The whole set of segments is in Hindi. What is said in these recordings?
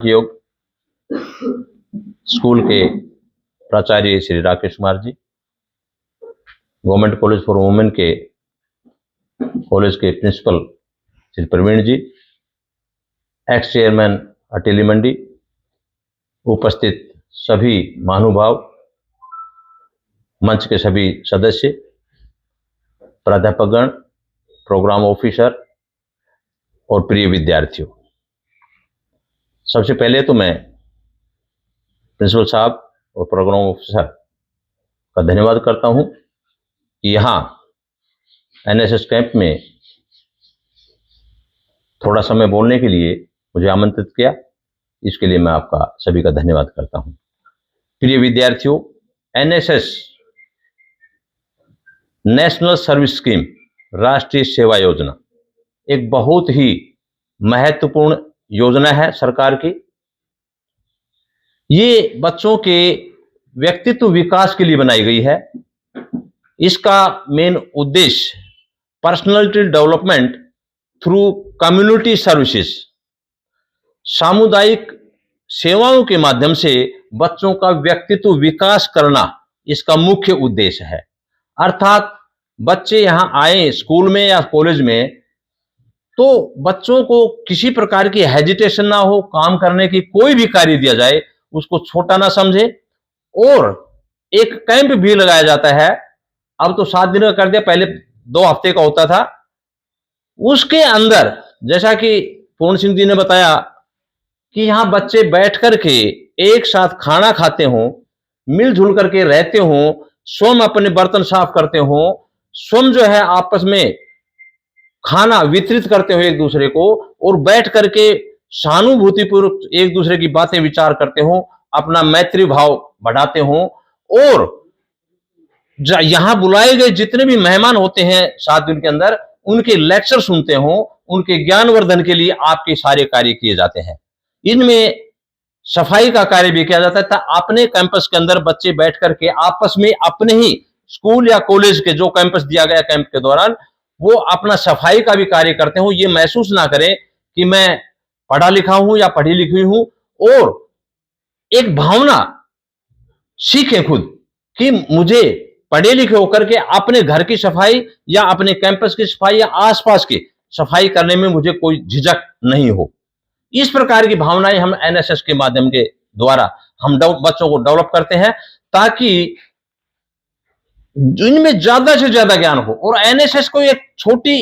योग स्कूल के प्राचार्य Shri Rakesh Kumar ji, government college for women के कॉलेज के प्रिंसिपल श्री प्रवीण जी, एक्स चेयरमैन अटेली मंडी, उपस्थित सभी महानुभाव, मंच के सभी सदस्य, प्राध्यापकगण, प्रोग्राम ऑफिसर और प्रिय विद्यार्थियों, सबसे पहले तो मैं प्रिंसिपल साहब और प्रोग्राम ऑफिसर का धन्यवाद करता हूं कि यहाँ एनएसएस कैंप में थोड़ा समय बोलने के लिए मुझे आमंत्रित किया। इसके लिए मैं आपका सभी का धन्यवाद करता हूं। प्रिय विद्यार्थियों, एनएसएस नेशनल सर्विस स्कीम, राष्ट्रीय सेवा योजना, एक बहुत ही महत्वपूर्ण योजना है सरकार की। ये बच्चों के व्यक्तित्व विकास के लिए बनाई गई है। इसका मेन उद्देश्य personality development through community services, सामुदायिक सेवाओं के माध्यम से बच्चों का व्यक्तित्व विकास करना इसका मुख्य उद्देश्य है। अर्थात बच्चे यहाँ आए स्कूल में या कॉलेज में तो बच्चों को किसी प्रकार की हेजिटेशन ना हो, काम करने की कोई भी कार्य दिया जाए उसको छोटा ना समझे। और एक कैंप भी लगाया जाता है, अब तो 7 दिन का कर दिया, पहले 2 हफ्ते का होता था। उसके अंदर जैसा कि पूर्ण सिंह जी ने बताया कि यहां बच्चे बैठ करके एक साथ खाना खाते हों, मिलजुल करके रहते हों, स्वयं अपने बर्तन साफ करते हों, स्वयं जो है आपस में खाना वितरित करते हो एक दूसरे को, और बैठ करके सहानुभूतिपूर्वक एक दूसरे की बातें विचार करते हो, अपना मैत्री भाव बढ़ाते हो। और यहां बुलाए गए जितने भी मेहमान होते हैं 7 दिन के अंदर, उनके लेक्चर सुनते हो, उनके ज्ञानवर्धन के लिए आपके सारे कार्य किए जाते हैं। इनमें सफाई का कार्य भी किया जाता है। अपने कैंपस के अंदर बच्चे बैठ करके आपस में अपने ही स्कूल या कॉलेज के जो कैंपस दिया गया कैंप के दौरान वो अपना सफाई का भी कार्य करते हो। ये महसूस ना करें कि मैं पढ़ा लिखा हूं या पढ़ी लिखी हूं, और एक भावना सीखें खुद कि मुझे पढ़े लिखे होकर के अपने घर की सफाई या अपने कैंपस की सफाई या आसपास की सफाई करने में मुझे कोई झिझक नहीं हो। इस प्रकार की भावनाएं हम एनएसएस के माध्यम के द्वारा हम बच्चों को डेवलप करते हैं ताकि इनमें ज्यादा से ज्यादा ज्ञान हो। और एनएसएस कोई एक छोटी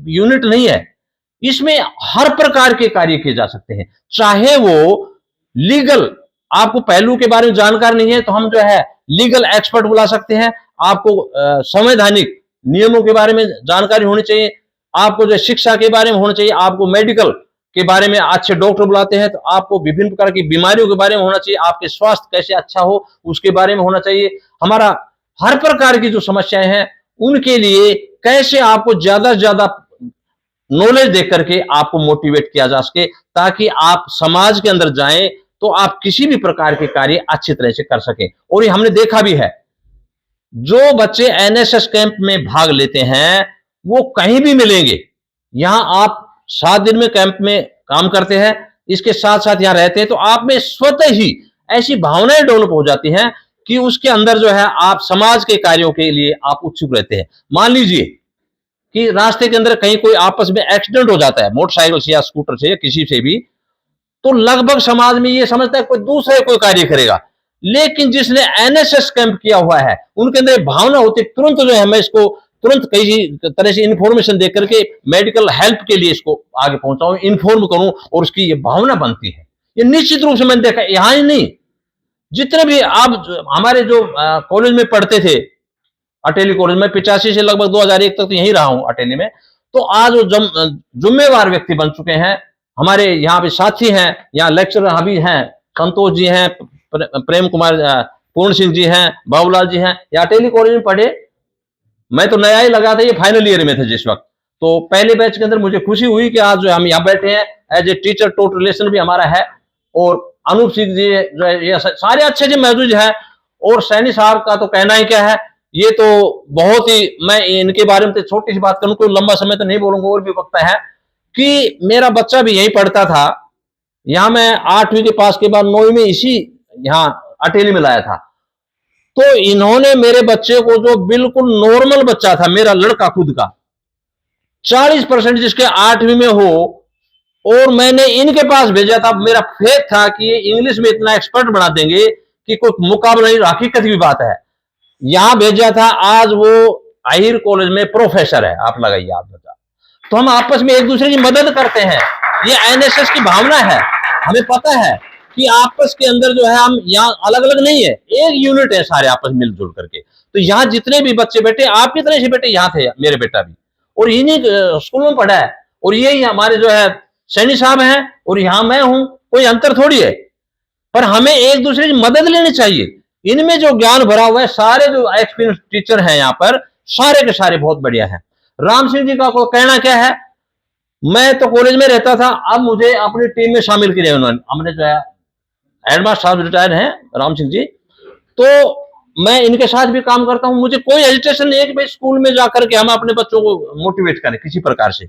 यूनिट नहीं है, इसमें हर प्रकार के कार्य किए जा सकते हैं। चाहे वो लीगल, आपको पहलू के बारे में जानकारी नहीं है तो हम जो है लीगल एक्सपर्ट बुला सकते हैं। आपको संवैधानिक नियमों के बारे में जानकारी होनी चाहिए, आपको जो शिक्षा के बारे में होना चाहिए, आपको मेडिकल के बारे में अच्छे डॉक्टर बुलाते हैं तो आपको विभिन्न प्रकार की बीमारियों के बारे में होना चाहिए, आपके स्वास्थ्य कैसे अच्छा हो उसके बारे में होना चाहिए। हमारा हर प्रकार की जो समस्याएं हैं उनके लिए कैसे आपको ज्यादा से ज्यादा नॉलेज देकर करके आपको मोटिवेट किया जा सके, ताकि आप समाज के अंदर जाएं तो आप किसी भी प्रकार के कार्य अच्छी तरह से कर सकें। और ये हमने देखा भी है, जो बच्चे एनएसएस कैंप में भाग लेते हैं वो कहीं भी मिलेंगे। यहां आप 7 दिन में कैंप में काम करते हैं, इसके साथ साथ यहां रहते हैं तो आप में स्वतः ही ऐसी भावनाएं डेवलप हो जाती हैं कि उसके अंदर जो है आप समाज के कार्यों के लिए आप उत्सुक रहते हैं। मान लीजिए कि रास्ते के अंदर कहीं कोई आपस में एक्सीडेंट हो जाता है, मोटरसाइकिल से या स्कूटर से या किसी से भी, तो लगभग समाज में ये समझता है कोई दूसरा कोई कार्य करेगा। लेकिन जिसने एनएसएस कैंप किया हुआ है उनके अंदर भावना होती तुरंत जो है मैं इसको तुरंत कई तरह से इंफॉर्मेशन दे करके मेडिकल हेल्प के लिए इसको आगे पहुंचाऊं, इन्फॉर्म करूं, और उसकी ये भावना बनती है। ये निश्चित रूप से मैंने देखा, यहां ही नहीं, जितने भी आप हमारे जो कॉलेज में पढ़ते थे, अटेली कॉलेज में 85 से लगभग 2001 तक तो यहीं रहा हूं अटेली में, तो आज वो जिम्मेवार व्यक्ति बन चुके हैं। हमारे यहाँ पे साथी हैं, यहाँ लेक्चरर अभी हैं, संतोष जी हैं, प्रेम कुमार, पूर्ण सिंह जी हैं, बाबूलाल जी हैं, ये अटेली कॉलेज में पढ़े। मैं तो नया ही लगा था, ये फाइनल ईयर में थे जिस वक्त, तो पहले बैच के अंदर मुझे खुशी हुई कि आज जो हम यहाँ बैठे हैं एज ए टीचर टोट रिलेशन भी हमारा है। और अनूप सिंह जी जो है, ये सारे अच्छे अच्छे मौजूद हैं। और सैनी साहब का तो कहना ही क्या है, ये तो बहुत ही, मैं इनके बारे में तो छोटी सी बात करूं, कोई लंबा समय तो नहीं बोलूंगा और भी वक्त है, कि मेरा बच्चा भी यहीं पढ़ता था यहाँ मैं 8वीं के पास के बाद 9वीं में इसी यहाँ अटेली में लाया था। तो इन्होंने मेरे बच्चे को, जो बिल्कुल नॉर्मल बच्चा था, मेरा लड़का खुद का, 40% जिसके 8वीं में हो, और मैंने इनके पास भेजा था। मेरा फेथ था कि ये इंग्लिश में इतना एक्सपर्ट बना देंगे कि कोई मुकाबला नहीं, हकीकत की बात है। यहां भेजा था, आज वो आहिर कॉलेज में प्रोफेसर है। आप लगाइए, आप बता। तो हम आपस में एक दूसरे की मदद करते हैं, ये एनएसएस की भावना है। हमें पता है कि आपस के अंदर जो है, हम यहाँ अलग अलग नहीं है, एक यूनिट है, सारे आपस मिलजुल करके। तो यहाँ जितने भी बच्चे बैठे, आप कितने से बेटे यहाँ थे, मेरे बेटा भी, और इन्हीं स्कूलों में पढ़ा है, और यही हमारे जो है सैनी साहब हैं, और यहाँ मैं हूं, कोई अंतर थोड़ी है। पर हमें एक दूसरे की मदद लेनी चाहिए। इनमें जो ज्ञान भरा हुआ है, सारे जो एक्सपीरियंस टीचर हैं यहाँ पर, सारे के सारे बहुत बढ़िया हैं। राम सिंह जी का को कहना क्या है, मैं तो कॉलेज में रहता था, अब मुझे अपनी टीम में शामिल किया उन्होंने। हमने जो है, हेडमास्टर साहब रिटायर्ड हैं राम सिंह जी, तो मैं इनके साथ भी काम करता हूं। मुझे कोई एजिटेशन नहीं है कि भाई स्कूल में जाकर के हम अपने बच्चों को मोटिवेट करें किसी प्रकार से।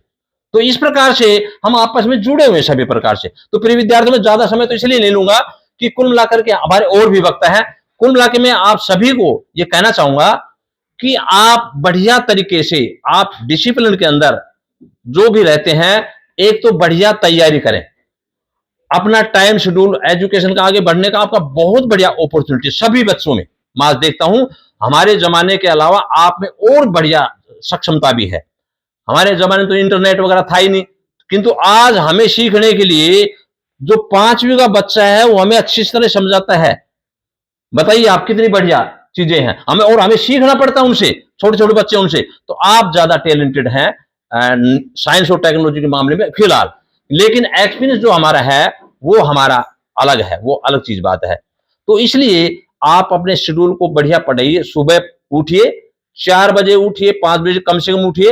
तो इस प्रकार से हम आपस में जुड़े हुए सभी प्रकार से। तो प्रिय विद्यार्थियों में ज्यादा समय तो इसलिए नहीं लूंगा कि कुल मिलाकर के हमारे और भी वक्ता है। कुल मिला के मैं आप सभी को ये कहना चाहूंगा कि आप बढ़िया तरीके से, आप डिसिप्लिन के अंदर जो भी रहते हैं, एक तो बढ़िया तैयारी करें, अपना टाइम शेड्यूल, एजुकेशन का आगे बढ़ने का आपका बहुत बढ़िया अपॉर्चुनिटी सभी बच्चों में मैं देखता हूं। हमारे जमाने के अलावा आप में और बढ़िया सक्षमता भी है। हमारे जमाने में तो इंटरनेट वगैरह था ही नहीं, किंतु आज हमें सीखने के लिए जो 5वीं का बच्चा है, वो हमें अच्छी तरह समझाता है। बताइए आप, कितनी बढ़िया चीजें हैं हमें, और हमें सीखना पड़ता है उनसे, छोटे छोटे बच्चे उनसे। तो आप ज्यादा टैलेंटेड हैं साइंस और टेक्नोलॉजी के मामले में फिलहाल, लेकिन एक्सपीरियंस जो हमारा है वो हमारा अलग है, वो अलग चीज बात है। तो इसलिए आप अपने शेड्यूल को बढ़िया पढ़ाइए। सुबह उठिए, 4 बजे उठिए, 5 बजे कम से कम उठिए,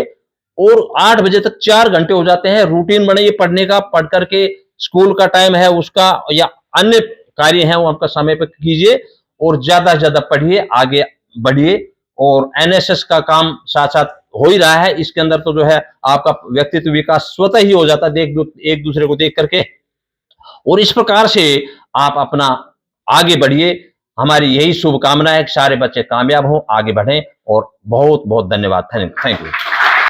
और 8 बजे तक 4 घंटे हो जाते हैं। रूटीन बनाइए पढ़ने का, पढ़ करके स्कूल का टाइम है उसका या अन्य कार्य है वो आपका समय पर कीजिए, और ज्यादा से ज्यादा पढ़िए, आगे बढ़िए। और एनएसएस का काम साथ साथ हो ही रहा है, इसके अंदर तो जो है आपका व्यक्तित्व विकास स्वतः ही हो जाता है एक दूसरे को देख करके। और इस प्रकार से आप अपना आगे बढ़िए। हमारी यही शुभकामना है कि सारे बच्चे कामयाब हों, आगे बढ़ें। और बहुत बहुत धन्यवाद। Thank you.